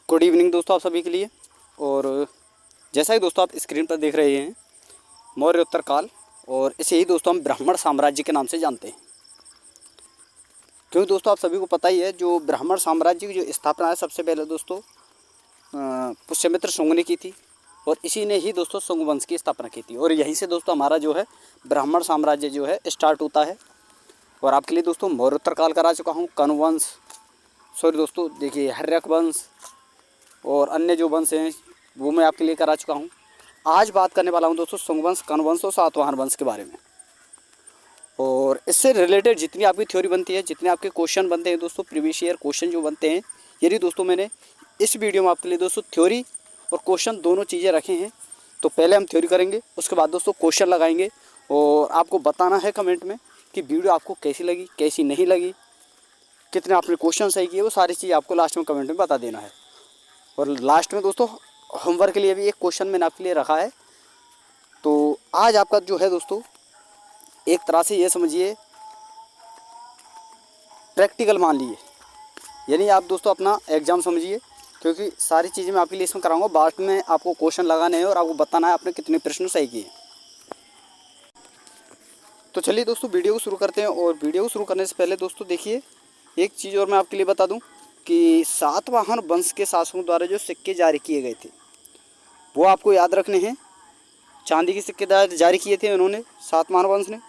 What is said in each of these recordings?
Good evening दोस्तों आप सभी के लिए। और जैसा कि दोस्तों आप स्क्रीन पर देख रहे हैं मौर्य उत्तर काल, और इसे ही दोस्तों हम ब्राह्मण साम्राज्य के नाम से जानते हैं। क्योंकि दोस्तों आप सभी को पता ही है जो ब्राह्मण साम्राज्य की जो स्थापना है सबसे पहले दोस्तों पुष्यमित्र शुंग ने की थी, और इसी ने ही दोस्तों शुंग वंश की स्थापना की थी। और यहीं से दोस्तों हमारा जो है ब्राह्मण साम्राज्य जो है स्टार्ट होता है। और आपके लिए दोस्तों मौर्य उत्तर काल करा चुका हूँ, कनु वंश, सॉरी दोस्तों देखिए हर्यक वंश और अन्य जो वंश हैं वो मैं आपके लिए करा चुका हूँ। आज बात करने वाला हूँ दोस्तों शुंग वंश, कनु वंश और सातवाहन वंश के बारे में। और इससे रिलेटेड जितनी आपकी थ्योरी बनती है, जितने आपके क्वेश्चन बनते हैं दोस्तों, प्रीवियस ईयर क्वेश्चन जो बनते हैं, यदि दोस्तों मैंने इस वीडियो में आपके लिए दोस्तों थ्योरी और क्वेश्चन दोनों चीज़ें रखे हैं। तो पहले हम थ्योरी करेंगे, उसके बाद दोस्तों क्वेश्चन लगाएंगे, और आपको बताना है कमेंट में कि वीडियो आपको कैसी लगी, कैसी नहीं लगी, कितने आपने क्वेश्चन सही किए, वो सारी चीज़ आपको लास्ट में कमेंट में बता देना है। और लास्ट में दोस्तों होमवर्क के लिए भी एक क्वेश्चन मैंने आपके लिए रखा है। तो आज आपका जो है दोस्तों एक तरह से ये समझिए प्रैक्टिकल मान लिए, यानी आप दोस्तों अपना एग्ज़ाम समझिए, क्योंकि सारी चीज़ें मैं आपके लिए इसमें कराऊंगा। बाद में आपको क्वेश्चन लगाने हैं और आपको बताना है आपने कितने प्रश्न सही किए। तो चलिए दोस्तों वीडियो को शुरू करते हैं। और वीडियो को शुरू करने से पहले दोस्तों देखिए एक चीज़ और मैं आपके लिए बता दूं कि सातवाहन वंश के शासकों द्वारा जो सिक्के जारी किए गए थे वो आपको याद रखने हैं। चांदी के सिक्के जारी किए थे उन्होंने सातवाहन वंश ने,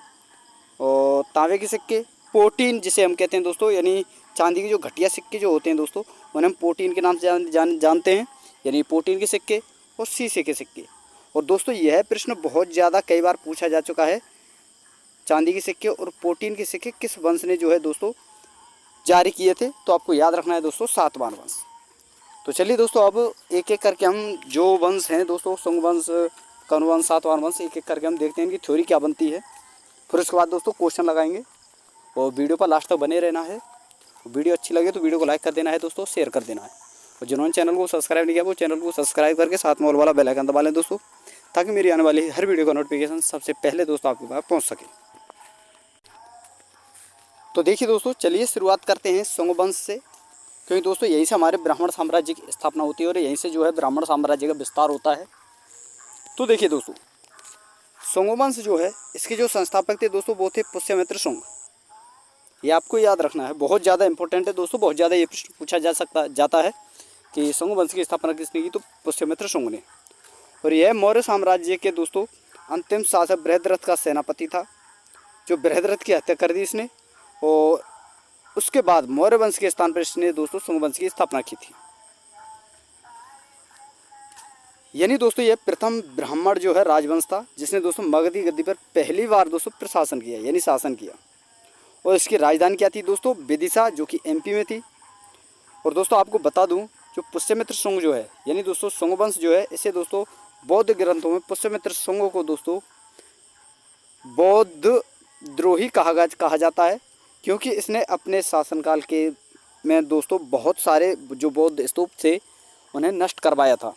और तांबे के सिक्के, पोटीन जिसे हम कहते हैं दोस्तों, यानी चांदी के जो घटिया सिक्के जो होते हैं दोस्तों उन्हें हम पोटीन के नाम से जानते हैं, यानी पोटीन के सिक्के और शीशे के सिक्के। और दोस्तों यह प्रश्न बहुत ज़्यादा कई बार पूछा जा चुका है, चांदी के सिक्के और पोटीन के सिक्के किस वंश ने जो है दोस्तों जारी किए थे। तो आपको याद रखना है दोस्तों सातवाहन वंश। तो चलिए दोस्तों अब एक एक करके हम जो वंश हैं दोस्तों, शुंग वंश, कनु वंश, सातवाहन वंश, एक एक करके हम देखते हैं कि थ्योरी क्या बनती है। फिर उसके बाद दोस्तों क्वेश्चन लगाएंगे, और वीडियो पर लास्ट तक बने रहना है। वीडियो अच्छी लगे तो वीडियो को लाइक कर देना है दोस्तों, शेयर कर देना है। और जिन्होंने चैनल को सब्सक्राइब नहीं किया वो चैनल को सब्सक्राइब करके साथ में ऑल वाला बेल आइकन दबा लें दोस्तों, ताकि मेरी आने वाली हर वीडियो का नोटिफिकेशन सबसे पहले दोस्तों आपके पास पहुँच सके। तो देखिए दोस्तों चलिए शुरुआत करते हैं शुंग वंश से, क्योंकि दोस्तों यहीं से हमारे ब्राह्मण साम्राज्य की स्थापना होती है और यहीं से जो है ब्राह्मण साम्राज्य का विस्तार होता है। तो देखिए दोस्तों शुंग वंश जो है इसके जो संस्थापक थे दोस्तों वो थे पुष्यमित्र शुंग। ये आपको याद रखना है, बहुत ज़्यादा इंपॉर्टेंट है दोस्तों, बहुत ज़्यादा ये प्रश्न पूछा जाता है कि शुंग वंश की स्थापना किसने की, तो पुष्यमित्र शुंग ने। और यह मौर्य साम्राज्य के दोस्तों अंतिम शासक बृहद्रथ का सेनापति था, जो बृहद्रथ की हत्या कर दी इसने, और उसके बाद मौर्य वंश के स्थान पर इसने दोस्तों शुंग वंश की स्थापना की थी। यानी दोस्तों यह प्रथम ब्राह्मण जो है राजवंश था जिसने दोस्तों मगधी गद्दी पर पहली बार दोस्तों प्रशासन किया, यानी शासन किया। और इसकी राजधानी क्या थी दोस्तों, विदिशा, जो कि एमपी में थी। और दोस्तों आपको बता दूं जो पुष्यमित्र शुंग जो है, यानी दोस्तों शुंग वंश जो है, इसे दोस्तों बौद्ध ग्रंथों में पुष्यमित्र शुंग को दोस्तों बौद्ध द्रोही कहा जाता है, क्योंकि इसने अपने शासनकाल के में दोस्तों बहुत सारे जो बौद्ध स्तूप थे उन्हें नष्ट करवाया था।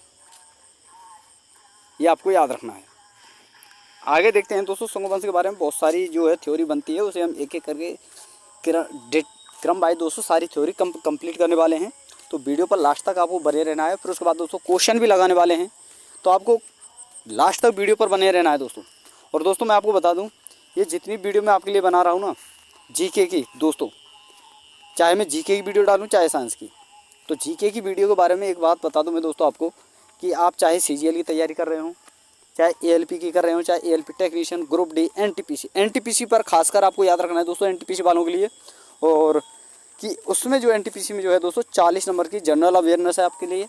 ये आपको याद रखना है। आगे देखते हैं दोस्तों शुंग वंश के बारे में बहुत सारी जो है थ्योरी बनती है, उसे हम एक एक करके क्रम बाय दोस्तों सारी थ्योरी कंप्लीट करने वाले हैं। तो वीडियो पर लास्ट तक आपको बने रहना है। फिर उसके बाद दोस्तों क्वेश्चन भी लगाने वाले हैं, तो आपको लास्ट तक वीडियो पर बने रहना है दोस्तों। और दोस्तों मैं आपको बता दूं ये जितनी वीडियो मैं आपके लिए बना रहा हूँ ना जीके की दोस्तों, चाहे मैं जीके की वीडियो डालूँ चाहे साइंस की, तो जीके की वीडियो के बारे में एक बात बता दूं मैं दोस्तों आपको कि आप चाहे सीजीएल की तैयारी कर रहे हो, चाहे एएलपी की कर रहे हो, चाहे ALP technician, group D, NTPC पर खासकर आपको याद रखना है दोस्तों, एनटीपीसी वालों के लिए। और कि उसमें जो एनटीपीसी में जो है दोस्तों 40 नंबर की जनरल अवेयरनेस है आपके लिए,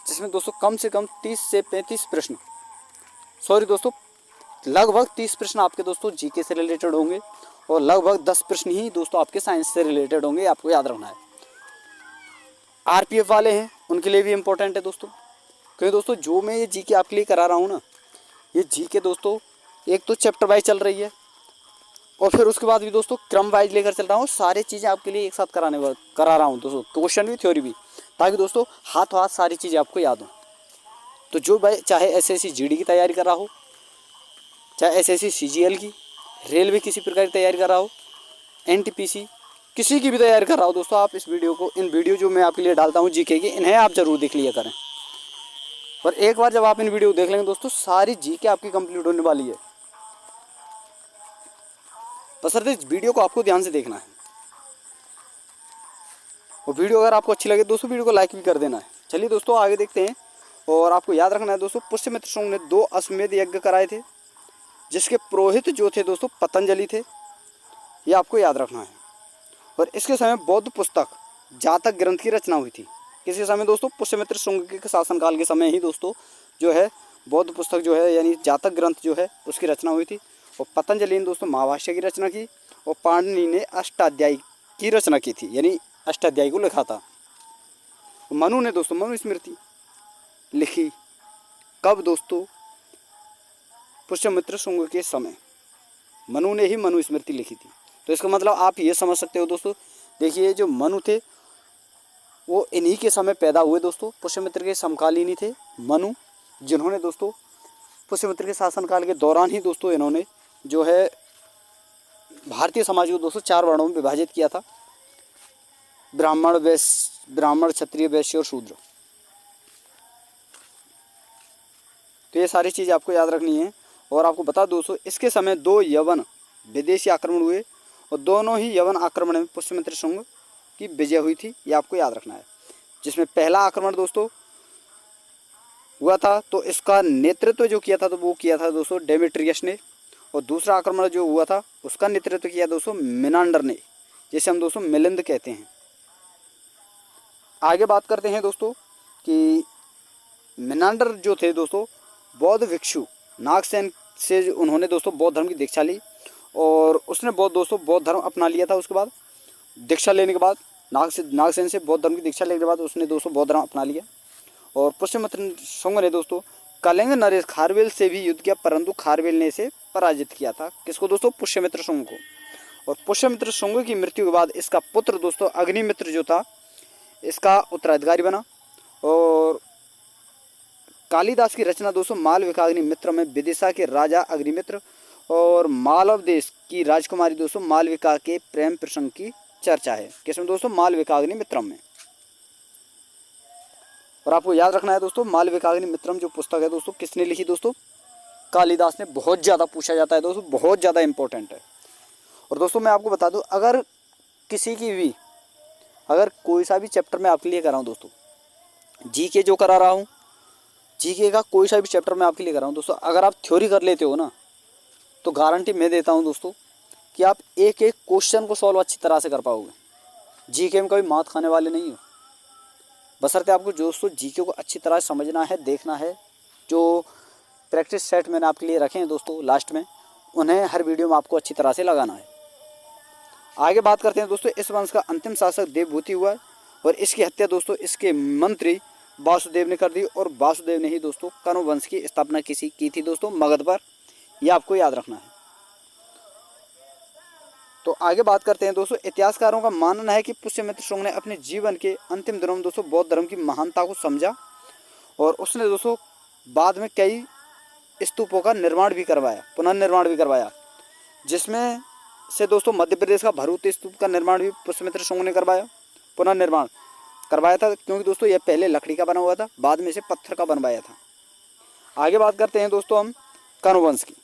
जिसमें दोस्तों कम से कम 30 से 35 प्रश्न, सॉरी दोस्तों लगभग 30 प्रश्न आपके दोस्तों जीके से रिलेटेड होंगे, और लगभग 10 प्रश्न ही दोस्तों आपके साइंस से रिलेटेड होंगे, आपको याद रखना है। आरपीएफ वाले हैं उनके लिए भी इम्पोर्टेंट है दोस्तों, क्योंकि दोस्तों जो मैं ये जीके आपके लिए करा रहा हूँ ना, ये जीके दोस्तों एक तो चैप्टर वाइज चल रही है, और फिर उसके बाद भी दोस्तों क्रम वाइज लेकर चल रहा हूँ। सारी चीज़ें आपके लिए एक साथ करा रहा हूँ दोस्तों, क्वेश्चन भी थ्योरी भी, ताकि दोस्तों हाथों हाथ सारी चीज़ें आपको याद हो। तो जो भाई चाहे एसएससी जीडी की तैयारी कर रहा हो, चाहे एसएससी सीजीएल की, रेलवे किसी प्रकार की तैयारी कर रहा हो, एनटीपीसी, किसी की भी तैयारी कर रहा हो दोस्तों, आप इस वीडियो को, इन वीडियो जो मैं आपके लिए डालता हूँ जीके की, इन्हें आप जरूर देख लिया करें। और एक बार जब आप इन वीडियो देख लेंगे दोस्तों, सारी जीके आपकी कंप्लीट होने वाली है। बशर्ते इस वीडियो को आपको ध्यान से देखना है। और वीडियो अगर आपको अच्छी लगे दोस्तों, वीडियो को लाइक भी कर देना है। चलिए दोस्तों आगे देखते हैं। और आपको याद रखना है दोस्तों, पुष्यमित्र शुंग ने 2 अश्वमेध यज्ञ कराए थे, जिसके पुरोहित जो थे दोस्तों पतंजलि थे, ये आपको याद रखना है। और इसके समय बौद्ध पुस्तक जातक ग्रंथ की रचना हुई थी। किसके समय दोस्तों? पुष्यमित्र शुंग के शासनकाल के समय ही दोस्तों जो है बौद्ध पुस्तक जो है यानी जातक ग्रंथ जो है उसकी रचना हुई थी। और पतंजलि ने दोस्तों महाभाष्य की रचना की, और पाणिनि ने अष्टाध्यायी की रचना की थी, यानी अष्टाध्यायी को लिखा था। मनु ने दोस्तों मनुस्मृति लिखी। कब दोस्तों? पुष्यमित्र शुंग के समय मनु ने ही मनुस्मृति लिखी थी। तो इसका मतलब आप ये समझ सकते हो दोस्तों, देखिए जो मनु थे वो इन्हीं के समय पैदा हुए दोस्तों, पुष्यमित्र के समकालीन ही थे मनु, जिन्होंने दोस्तों पुष्यमित्र के शासनकाल के दौरान ही दोस्तों इन्होंने जो है भारतीय समाज को दोस्तों 4 वर्णों में विभाजित किया था, ब्राह्मण, क्षत्रिय, वैश्य और शूद्र। तो ये सारी चीज़ आपको याद रखनी है। और आपको बता दोस्तों, इसके समय 2 यवन विदेशी आक्रमण हुए, और दोनों ही यवन आक्रमण में पुष्यमित्र शुंग की विजय हुई थी, ये आपको याद रखना है। जिसमें पहला आक्रमण दोस्तों हुआ था तो इसका नेतृत्व जो किया था तो वो किया था दोस्तों डेमेट्रियस ने, और दूसरा आक्रमण जो हुआ था उसका नेतृत्व किया दोस्तों मिनांडर ने, जिसे हम दोस्तों मिलिंद कहते हैं। आगे बात करते हैं दोस्तों कि मिनांडर जो थे दोस्तों बौद्ध भिक्षु नागसेन से उन्होंने दोस्तों बौद्ध धर्म की दीक्षा ली, और उसने बौद्ध धर्म अपना लिया था। उसके बाद दीक्षा लेने के बाद नागसेन से बौद्ध धर्म की दीक्षा लेने के बाद उसने दोस्तों बौद्ध धर्म अपना लिया। और पुष्यमित्र शुंग ने दोस्तों कलिंग नरेश खारवेल से भी युद्ध किया, परंतु खारवेल ने इसे पराजित किया था। किसको दोस्तों? पुष्यमित्र शुंग को। और पुष्यमित्र शुंग की मृत्यु के बाद इसका पुत्र दोस्तों अग्निमित्र जो था इसका उत्तराधिकारी बना। और कालिदास की रचना दोस्तों मालविकाग्निमित्र में विदिशा के राजा अग्निमित्र और मालव देश की राजकुमारी दोस्तों मालविका के प्रेम प्रसंग की चर्चा है। किसमें दोस्तों? मालविकाग्निमित्रम में। और आपको याद रखना है दोस्तों, मालविकाग्निमित्रम जो पुस्तक है दोस्तों किसने लिखी दोस्तों? कालिदास ने। बहुत ज़्यादा पूछा जाता है दोस्तों, बहुत ज़्यादा इंपॉर्टेंट है। और दोस्तों मैं आपको बता दूं, अगर किसी की भी अगर कोई सा भी चैप्टर मैं आपके लिए कर रहा हूँ दोस्तों, जीके जो करा रहा हूँ, जीके का कोई सा भी चैप्टर मैं आपके लिए कर रहा हूँ दोस्तों, अगर आप थ्योरी कर लेते हो ना तो गारंटी मैं देता हूँ दोस्तों कि आप एक एक क्वेश्चन को सॉल्व अच्छी तरह से कर पाओगे। जीके में कभी मात खाने वाले नहीं हो। बशर्ते आपको दोस्तों जीके को अच्छी तरह से समझना है, देखना है। जो प्रैक्टिस सेट मैंने आपके लिए रखे हैं दोस्तों लास्ट में, उन्हें हर वीडियो में आपको अच्छी तरह से लगाना है। आगे बात करते हैं दोस्तों, इस वंश का अंतिम शासक देवभूति हुआ, और इसकी हत्या दोस्तों इसके मंत्री वासुदेव ने कर दी। और वासुदेव ने ही दोस्तों कनु वंश की स्थापना की थी दोस्तों मगध पर, यह आपको याद रखना है। तो आगे बात करते हैं दोस्तों, इतिहासकारों का मानना है कि पुष्यमित्र शुंग ने अपने जीवन के अंतिम दिनों में दोस्तों बौद्ध धर्म की महानता को समझा, और उसने दोस्तों बाद में कई स्तूपों का निर्माण भी करवाया, पुनर्निर्माण भी करवाया, जिसमें से दोस्तों मध्य प्रदेश का भरूच स्तूप का निर्माण भी पुष्यमित्र शुंग ने करवाया, पुनर्निर्माण करवाया था, क्योंकि दोस्तों यह पहले लकड़ी का बना हुआ था, बाद में इसे पत्थर का बनवाया था। आगे बात करते हैं दोस्तों हम कनु वंश की।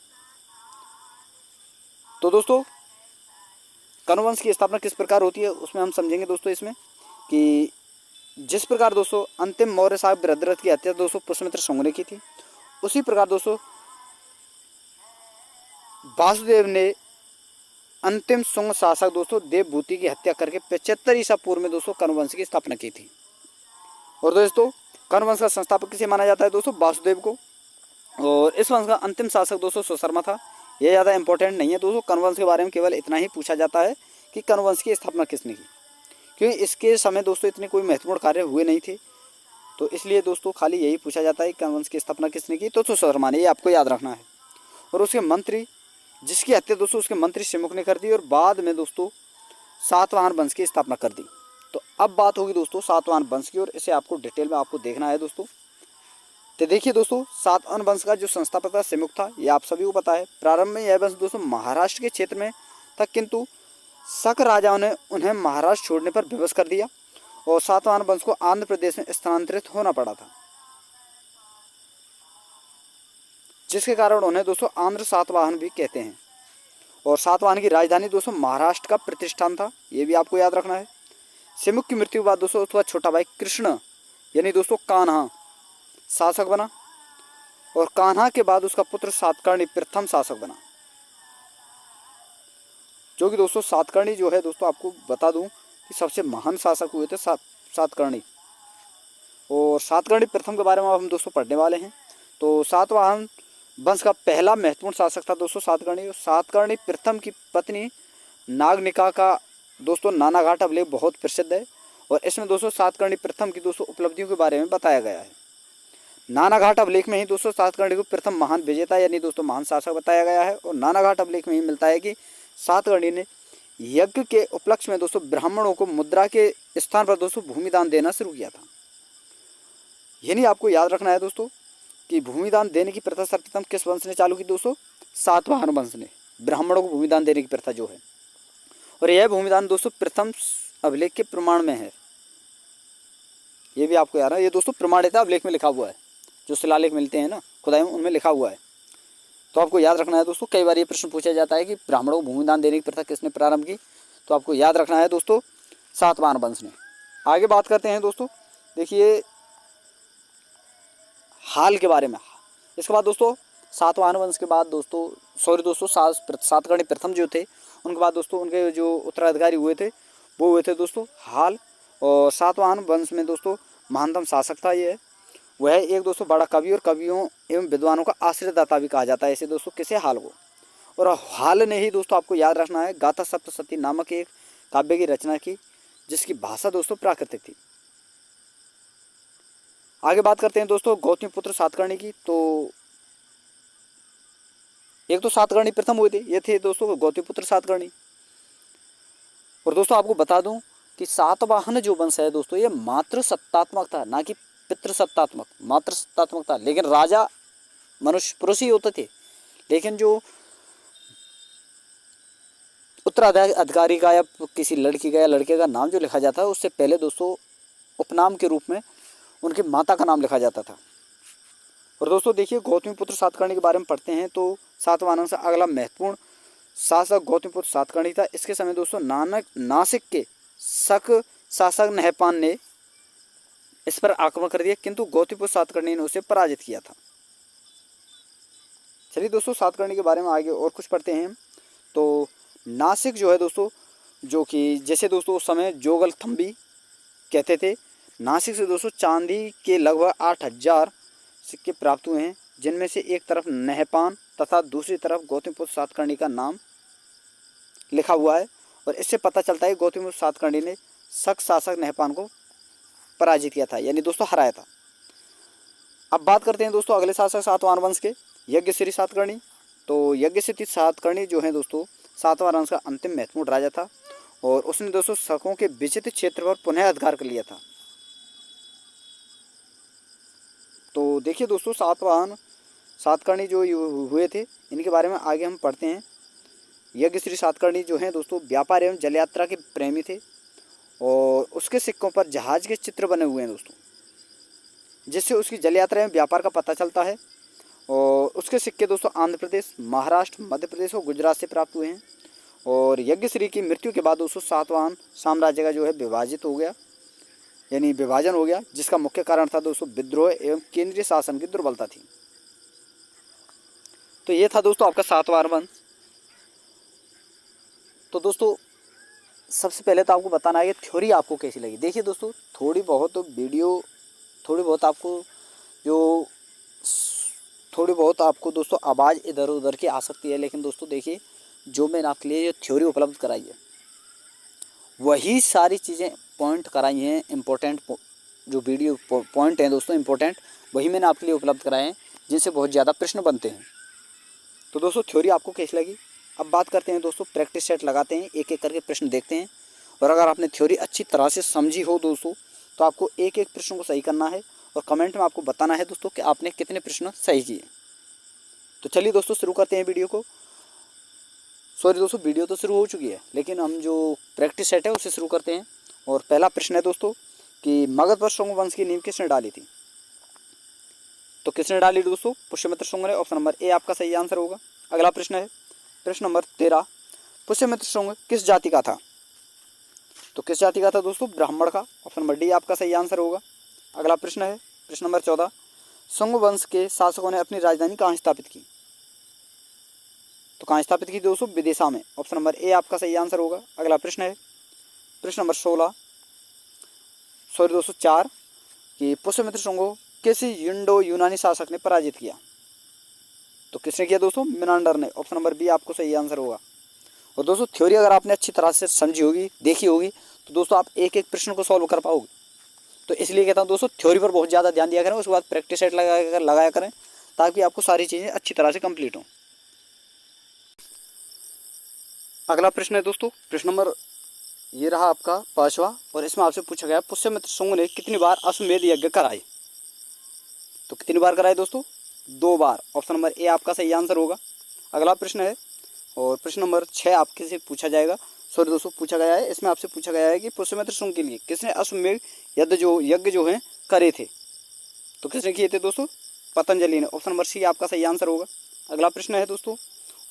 तो दोस्तों कनु वंश की स्थापना किस प्रकार होती है उसमें हम समझेंगे दोस्तों इसमें कि जिस प्रकार दोस्तों अंतिम मौर्य साहब बृहद्रथ की हत्या दोस्तों पुष्यमित्र शुंग ने की थी, उसी प्रकार दोस्तों वासुदेव ने अंतिम शुंग शासक दोस्तों देवभूति की हत्या करके 75 ईसा पूर्व में दोस्तों कनु वंश की स्थापना की थी। और दोस्तों कनु वंश का संस्थापक किसे माना जाता है दोस्तों? वासुदेव को। और इस वंश का अंतिम शासक दोस्तों सुशर्मा था। यह ज़्यादा इंपॉर्टेंट नहीं है दोस्तों, कनु वंश के बारे में केवल इतना ही पूछा जाता है कि कनु वंश की स्थापना किसने की, क्योंकि इसके समय दोस्तों इतने कोई महत्वपूर्ण कार्य हुए नहीं थे, तो इसलिए दोस्तों खाली यही पूछा जाता है कि कनु वंश की स्थापना किसने की, तो सुशर्मा ने, ये आपको याद रखना है। और उसके मंत्री जिसकी हत्या दोस्तों उसके मंत्री सिमुख ने कर दी, और बाद में दोस्तों सातवाहन वंश की स्थापना कर दी। तो अब बात होगी दोस्तों सातवाहन वंश की, और इसे आपको डिटेल में आपको देखना है दोस्तों। तो देखिए दोस्तों सातवाहन वंश का जो संस्थापक था सिमुख था, ये आप सभी को पता है। प्रारंभ में यह वंश दोस्तों महाराष्ट्र के क्षेत्र में था, किंतु शक राजाओं ने उन्हें महाराष्ट्र छोड़ने पर विवश कर दिया और सातवाहन वंश को आंध्र प्रदेश में स्थानांतरित होना पड़ा था, जिसके कारण उन्हें दोस्तों आंध्र सातवाहन भी कहते हैं। और सातवाहन की राजधानी दोस्तों महाराष्ट्र का प्रतिष्ठान था, ये भी आपको याद रखना है। सिमुक की मृत्यु के बाद दोस्तों उसका छोटा भाई कृष्ण यानी दोस्तों कान्हा शासक बना और कान्हा के बाद उसका पुत्र सातकर्णी प्रथम शासक बना, जो कि दोस्तों सातकर्णी जो है दोस्तों आपको बता दूं कि सबसे महान शासक हुए थे सातकर्णी। और सातकर्णी प्रथम के बारे में हम दोस्तों पढ़ने वाले हैं। तो सातवाहन वंश का पहला महत्वपूर्ण शासक था दोस्तों सातकर्णी। सातकर्णी प्रथम की पत्नी नागनिका का दोस्तों नानाघाट अभिलेख बहुत प्रसिद्ध है और इसमें दोस्तों सातकर्णी प्रथम की दोस्तों उपलब्धियों के बारे में बताया गया है। नानाघाट अभिलेख में ही दोस्तों सातकर्णी को प्रथम महान विजेता यानी दोस्तों महान शासक बताया गया है। और नानाघाट अभिलेख में ही मिलता है कि सातकर्णी ने यज्ञ के उपलक्ष्य में दोस्तों ब्राह्मणों को मुद्रा के स्थान पर दोस्तों भूमिदान देना शुरू किया था। यानी आपको याद रखना है दोस्तों कि भूमिदान देने की प्रथा सर्वप्रथम किस वंश ने चालू की दोस्तों? सातवाहन वंश ने ब्राह्मणों को भूमिदान देने की प्रथा जो है। और यह भूमिदान दोस्तों प्रथम अभिलेख के प्रमाण में है, ये भी आपको याद है। ये दोस्तों प्रमाणित अभिलेख में लिखा हुआ है, जो शिलालेख मिलते हैं ना खुदाई में, उनमें लिखा हुआ है। तो आपको याद रखना है दोस्तों, कई बार ये प्रश्न पूछा जाता है कि ब्राह्मणों को भूमिदान देने की प्रथा किसने प्रारंभ की, तो आपको याद रखना है दोस्तों सातवाहन वंश ने। आगे बात करते हैं दोस्तों, देखिए हाल के बारे में। इसके बाद दोस्तों सातवाहन वंश के बाद दोस्तों सातकर्णी प्रथम जो थे, उनके बाद दोस्तों उनके जो उत्तराधिकारी हुए थे वो हुए थे दोस्तों हाल। और सातवाहन वंश में दोस्तों महानतम शासक था ये, वह एक दोस्तों बड़ा कवि और कवियों एवं विद्वानों का आश्रयदाता भी कहा जाता है इसे दोस्तों, किसे? हाल को। और हाल ने ही दोस्तों आपको याद रखना है गाथा सप्तशती नामक एक काव्य की रचना की, जिसकी भाषा दोस्तों प्राकृतिक थी। आगे बात करते हैं दोस्तों गौतमीपुत्र सातकर्णी की। तो एक तो सातकर्णी प्रथम हुए थे, ये थे दोस्तों गौतमीपुत्र सातकर्णी। और दोस्तों आपको बता दूं कि सातवाहन जो वंश है दोस्तों ये मात्र सत्तात्मक था, ना कि पितृ सत्तात्मक, मात्र सत्तात्मक था। लेकिन राजा मनुष्य पुरुष ही होते थे, लेकिन जो उत्तराधिकारी का या किसी लड़की का या लड़के का नाम जो लिखा जाता है उससे पहले दोस्तों उपनाम के रूप में उनकी माता का नाम लिखा जाता था। और दोस्तों देखिए गौतमीपुत्र सातकर्णी के बारे में पढ़ते हैं तो सातवाहन से अगला महत्वपूर्ण शासक गौतमीपुत्र सातकर्णी था। इसके समय दोस्तों नासिक के शक शासक नहपान ने इस पर आक्रमण कर दिया, किंतु गौतमीपुत्र सातकर्णी ने उसे पराजित किया था। चलिए दोस्तों सातकर्णी के बारे में आगे और कुछ पढ़ते हैं। तो नासिक जो है दोस्तों, जो कि जैसे दोस्तों उस समय जोगल थम्बी कहते थे, नासिक से दोस्तों चांदी के लगभग 8000 सिक्के प्राप्त हुए हैं, जिनमें से एक तरफ नहपान तथा दूसरी तरफ गौतमीपुत्र सातकर्णी का नाम लिखा हुआ है। और इससे पता चलता है गौतमीपुत्र सातकर्णी ने शक शासक नहपान को पराजित किया था, यानी दोस्तों हराया था। अब बात करते हैं दोस्तों अगले शासक सातवाहन वंश के, यज्ञश्री सातकर्णी। तो यज्ञश्री सातकर्णी जो है दोस्तों सातवाहन वंश का अंतिम महत्वपूर्ण राजा था और उसने दोस्तों शकों के विचित्र क्षेत्र पर पुनः अधिकार कर लिया था। तो देखिए दोस्तों सातवाहन सातकर्णी जो हुए थे इनके बारे में आगे हम पढ़ते हैं। यज्ञश्री सातकर्णी जो हैं दोस्तों व्यापार एवं जल यात्रा के प्रेमी थे और उसके सिक्कों पर जहाज के चित्र बने हुए हैं दोस्तों, जिससे उसकी जल यात्रा एवं व्यापार का पता चलता है। और उसके सिक्के दोस्तों आंध्र प्रदेश, महाराष्ट्र, मध्य प्रदेश और गुजरात से प्राप्त हुए हैं। और यज्ञश्री की मृत्यु के बाद दोस्तों सातवाहन साम्राज्य का जो है विभाजित हो गया, यानी विभाजन हो गया, जिसका मुख्य कारण था दोस्तों विद्रोह एवं केंद्रीय शासन की दुर्बलता थी। तो ये था दोस्तों आपका सातवाहन वंश। तो दोस्तों सबसे पहले तो आपको बताना है कि थ्योरी आपको कैसी लगी। देखिए दोस्तों थोड़ी बहुत आपको दोस्तों आवाज़ इधर उधर की आ सकती है, लेकिन दोस्तों देखिए जो मैंने आपके लिए थ्योरी उपलब्ध कराई है वही सारी चीज़ें पॉइंट कराई हैं, इम्पोर्टेंट जो वीडियो पॉइंट हैं दोस्तों इम्पोर्टेंट, वही मैंने आपके लिए उपलब्ध कराए हैं, जिनसे बहुत ज़्यादा प्रश्न बनते हैं। तो दोस्तों थ्योरी आपको कैसी लगी। अब बात करते हैं दोस्तों प्रैक्टिस सेट लगाते हैं, एक एक करके प्रश्न देखते हैं। और अगर आपने थ्योरी अच्छी तरह से समझी हो दोस्तों तो आपको एक एक प्रश्न को सही करना है और कमेंट में आपको बताना है दोस्तों कि आपने कितने प्रश्न सही किए। तो चलिए दोस्तों शुरू करते हैं वीडियो को। सॉरी दोस्तों, वीडियो तो शुरू हो चुकी है, लेकिन हम जो प्रैक्टिस सेट है उसे शुरू करते हैं। और पहला प्रश्न है दोस्तों कि मगध पर शुंग वंश की नींव किसने डाली थी? तो किसने डाली दोस्तों? पुष्यमित्र शुंग ने। ऑप्शन नंबर ए आपका सही आंसर होगा। अगला प्रश्न है प्रश्न नंबर 13, पुष्यमित्र शुंग किस जाति का था? तो किस जाति का था दोस्तों? ब्राह्मण का। ऑप्शन नंबर डी आपका सही आंसर होगा। अगला प्रश्न है प्रश्न नंबर 14, शुंग वंश के शासकों ने अपनी राजधानी कहाँ स्थापित की? तो कहाँ स्थापित की दोस्तों? विदिशा में। ऑप्शन नंबर ए आपका सही आंसर होगा। अगला प्रश्न है प्रश्न नंबर 16, सॉरी दोस्तों 4, कि पुष्यमित्र शुंग को किस इंडो यूनानी शासक ने पराजित किया? तो किसने किया दोस्तों? मिनांडर ने। ऑप्शन नंबर बी आपको सही आंसर होगा। और दोस्तों थ्योरी अगर आपने अच्छी तरह से समझी होगी, देखी होगी, तो दोस्तों आप एक एक प्रश्न को सॉल्व कर पाओगे। तो इसलिए कहता हूँ दोस्तों, थ्योरी पर बहुत ज़्यादा ध्यान दिया करें, उसके बाद प्रैक्टिस सेट लगाया करें, ताकि आपको सारी चीज़ें अच्छी तरह से कंप्लीट हों। अगला प्रश्न है दोस्तों प्रश्न नंबर ये रहा आपका 5वां, और इसमें आपसे पूछा गया पुष्यमित्र शुंग ने कितनी बार अश्वमेध यज्ञ कराए? तो कितनी बार कराए दोस्तों? 2 बार। ऑप्शन नंबर ए आपका सही आंसर होगा। अगला प्रश्न है और प्रश्न नंबर 6 आपके से पूछा जाएगा, सॉरी दोस्तों पूछा गया है, इसमें आपसे पूछा गया है कि पुष्यमित्र शुंग के लिए किसने अश्वमेध यज्ञ जो है करे थे? तो किसने किए थे दोस्तों? पतंजलि ने। ऑप्शन नंबर सी आपका सही आंसर होगा। अगला प्रश्न है दोस्तों,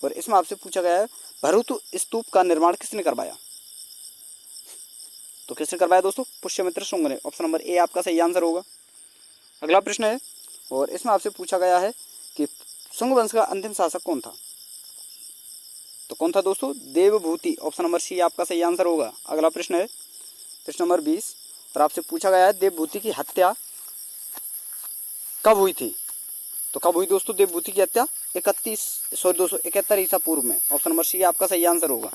और इसमें आपसे पूछा गया है भरूच स्तूप का निर्माण किसने करवाया? तो किसने करवाया दोस्तों? पुष्यमित्र शुंग ने। ऑप्शन नंबर ए आपका सही आंसर होगा। अगला प्रश्न है और इसमें आपसे पूछा गया है कि शुंग वंश का अंतिम शासक कौन था? तो कौन था दोस्तों? देवभूति। ऑप्शन नंबर सी आपका सही आंसर होगा। अगला प्रश्न है प्रश्न नंबर 20, और आपसे पूछा गया है देवभूति की हत्या कब हुई थी? तो कब हुई दोस्तों देवभूति की हत्या? 71 ईसा पूर्व में। ऑप्शन नंबर सी आपका सही आंसर होगा।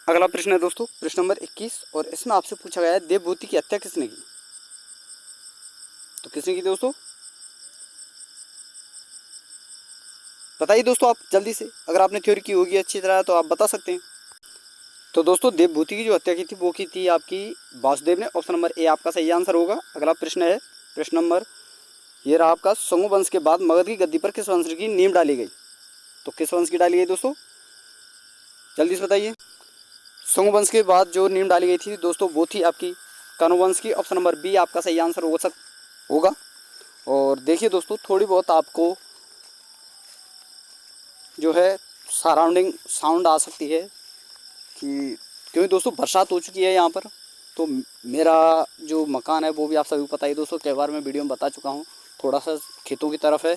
अगला प्रश्न है दोस्तों प्रश्न नंबर 21, और इसमें आपसे पूछा गया है देवभूति की हत्या किसने की? तो किसने की दोस्तों? बताइए दोस्तों आप जल्दी से, अगर आपने थ्योरी की होगी अच्छी तरह तो आप बता सकते हैं। तो दोस्तों देवभूति की जो हत्या की थी वो की थी आपकी वासुदेव ने। ऑप्शन नंबर ए आपका सही आंसर होगा। अगला प्रश्न है प्रश्न नंबर ये रहा आपका, शुंग वंश के बाद मगध की गद्दी पर किस वंश की नींव डाली गई? तो किस वंश की डाली गई दोस्तों? जल्दी से बताइए। शुंग वंश के बाद जो नींव डाली गई थी दोस्तों वो थी आपकी कनु वंश की। ऑप्शन नंबर बी आपका सही आंसर होगा। और देखिए दोस्तों थोड़ी बहुत आपको जो है सराउंडिंग साउंड आ सकती है, कि क्योंकि दोस्तों बरसात हो चुकी है यहाँ पर, तो मेरा जो मकान है वो भी आप सभी को पता ही दोस्तों, कई बार मैं वीडियो में बता चुका हूँ, थोड़ा सा खेतों की तरफ है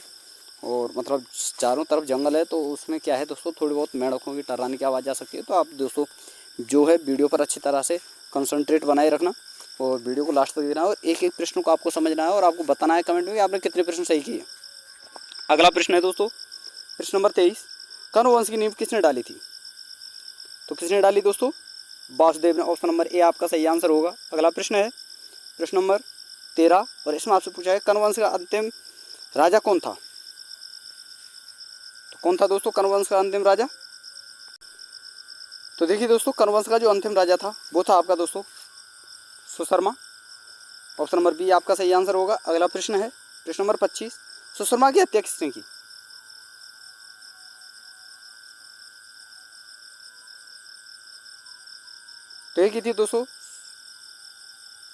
और मतलब चारों तरफ जंगल है, तो उसमें क्या है दोस्तों थोड़ी बहुत मेंढकों की टर्राने की आवाज़ आ सकती है। तो आप दोस्तों जो है वीडियो पर अच्छी तरह से कंसंट्रेट बनाए रखना और वीडियो को लास्ट तक देखना, और एक एक प्रश्न को आपको समझना है और आपको बताना है कमेंट में कि आपने कितने प्रश्न सही किए। अगला प्रश्न है दोस्तों प्रश्न नंबर 23, कनु वंश की नींव किसने डाली थी? तो किसने डाली दोस्तों? वासुदेव ने। ऑप्शन नंबर ए आपका सही आंसर होगा। अगला प्रश्न है प्रश्न नंबर 13, और इसमें आपसे पूछा है कनु वंश का अंतिम राजा कौन था? तो कौन था दोस्तों कनु वंश का अंतिम राजा? तो देखिए दोस्तों कनु वंश का जो अंतिम राजा था वो था आपका दोस्तों सुशर्मा। ऑप्शन नंबर बी आपका सही आंसर होगा। अगला प्रश्न है प्रश्न नंबर 25, सुशर्मा की हत्या किसने की? तो ये की थी दोस्तों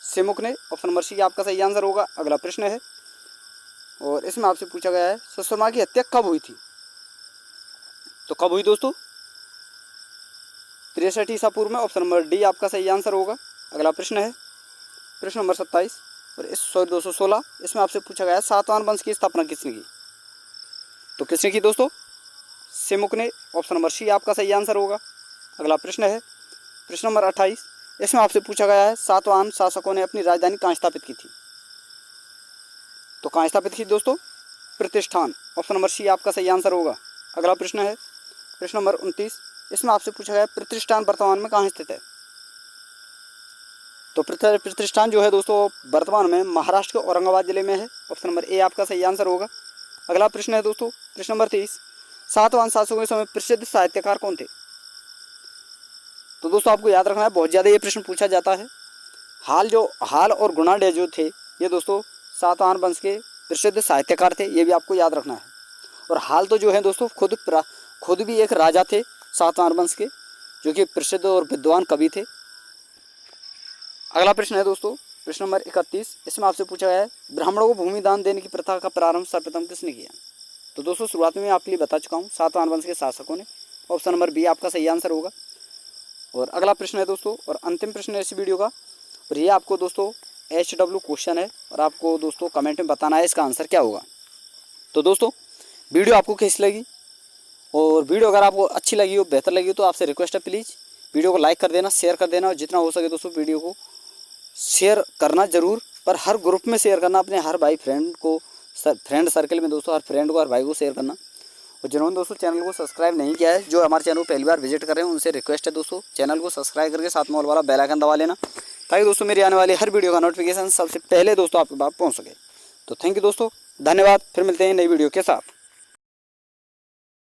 सिमुक ने। ऑप्शन नंबर सी आपका सही आंसर होगा। अगला प्रश्न है और इसमें आपसे पूछा गया है सुशर्मा की हत्या कब हुई थी? तो कब हुई दोस्तों? 63 ईसा पूर्व में। ऑप्शन नंबर डी आपका सही आंसर होगा। अगला प्रश्न है प्रश्न नंबर 27, और इस 216, इसमें आपसे पूछा गया है सातवाहन वंश की स्थापना किसने की? तो किसने की दोस्तों? सिमुक ने। ऑप्शन नंबर सी आपका सही आंसर होगा। अगला प्रश्न है प्रश्न नंबर 28, इसमें आपसे पूछा गया है सातवाहन शासकों ने अपनी राजधानी कहाँ स्थापित की थी? तो कहाँ स्थापित की दोस्तों? प्रतिष्ठान। ऑप्शन नंबर सी आपका सही आंसर होगा। अगला प्रश्न है प्रश्न नंबर 29, इसमें आपसे पूछा गया प्रतिष्ठान वर्तमान में कहाँ स्थित है? तो प्रतिष्ठान जो है दोस्तों वर्तमान में महाराष्ट्र के औरंगाबाद जिले में है। ऑप्शन नंबर ए आपका सही आंसर होगा। अगला प्रश्न है दोस्तों प्रश्न नंबर 30, सातवाहन शासकों के समय प्रसिद्ध साहित्यकार कौन थे? तो दोस्तों आपको याद रखना है, बहुत ज़्यादा ये प्रश्न पूछा जाता है। हाल और गुणाढ्य जो थे ये दोस्तों सातवाहन वंश के प्रसिद्ध साहित्यकार थे, ये भी आपको याद रखना है। और हाल तो जो है दोस्तों खुद खुद भी एक राजा थे सातवाहन वंश के, जो कि प्रसिद्ध और विद्वान कवि थे। अगला प्रश्न है दोस्तों प्रश्न नंबर 31। इसमें आपसे पूछा गया है ब्राह्मणों को भूमि दान देने की प्रथा का प्रारंभ सर्वप्रथम किसने किया? तो दोस्तों शुरुआत में मैं आपके लिए बता चुका हूँ, सातवाहन वंश के शासकों ने। ऑप्शन नंबर बी आपका सही आंसर होगा। और अगला प्रश्न है दोस्तों और अंतिम प्रश्न है इस वीडियो का, और ये आपको दोस्तों HW क्वेश्चन है और आपको दोस्तों कमेंट में बताना है इसका आंसर क्या होगा। तो दोस्तों वीडियो आपको कैसी लगी, और वीडियो अगर आपको अच्छी लगी हो, बेहतर लगी हो, तो आपसे रिक्वेस्ट है प्लीज़ वीडियो को लाइक कर देना, शेयर कर देना, और जितना हो सके दोस्तों वीडियो को शेयर करना ज़रूर, पर हर ग्रुप में शेयर करना, अपने हर भाई फ्रेंड को, फ्रेंड सर्कल में दोस्तों हर फ्रेंड को, हर भाई को शेयर करना। और जिन्होंने दोस्तों चैनल को सब्सक्राइब नहीं किया है, जो हमारे चैनल को पहली बार विजिट कर रहे हैं, उनसे रिक्वेस्ट है दोस्तों चैनल को सब्सक्राइब करके साथ में ऑल वाला बेल आइकन दबा लेना, ताकि दोस्तों मेरी आने वाली हर वीडियो का नोटिफिकेशन सबसे पहले दोस्तों आपके पास पहुँच सके। तो थैंक यू दोस्तों, धन्यवाद। फिर मिलते हैं नई वीडियो के साथ।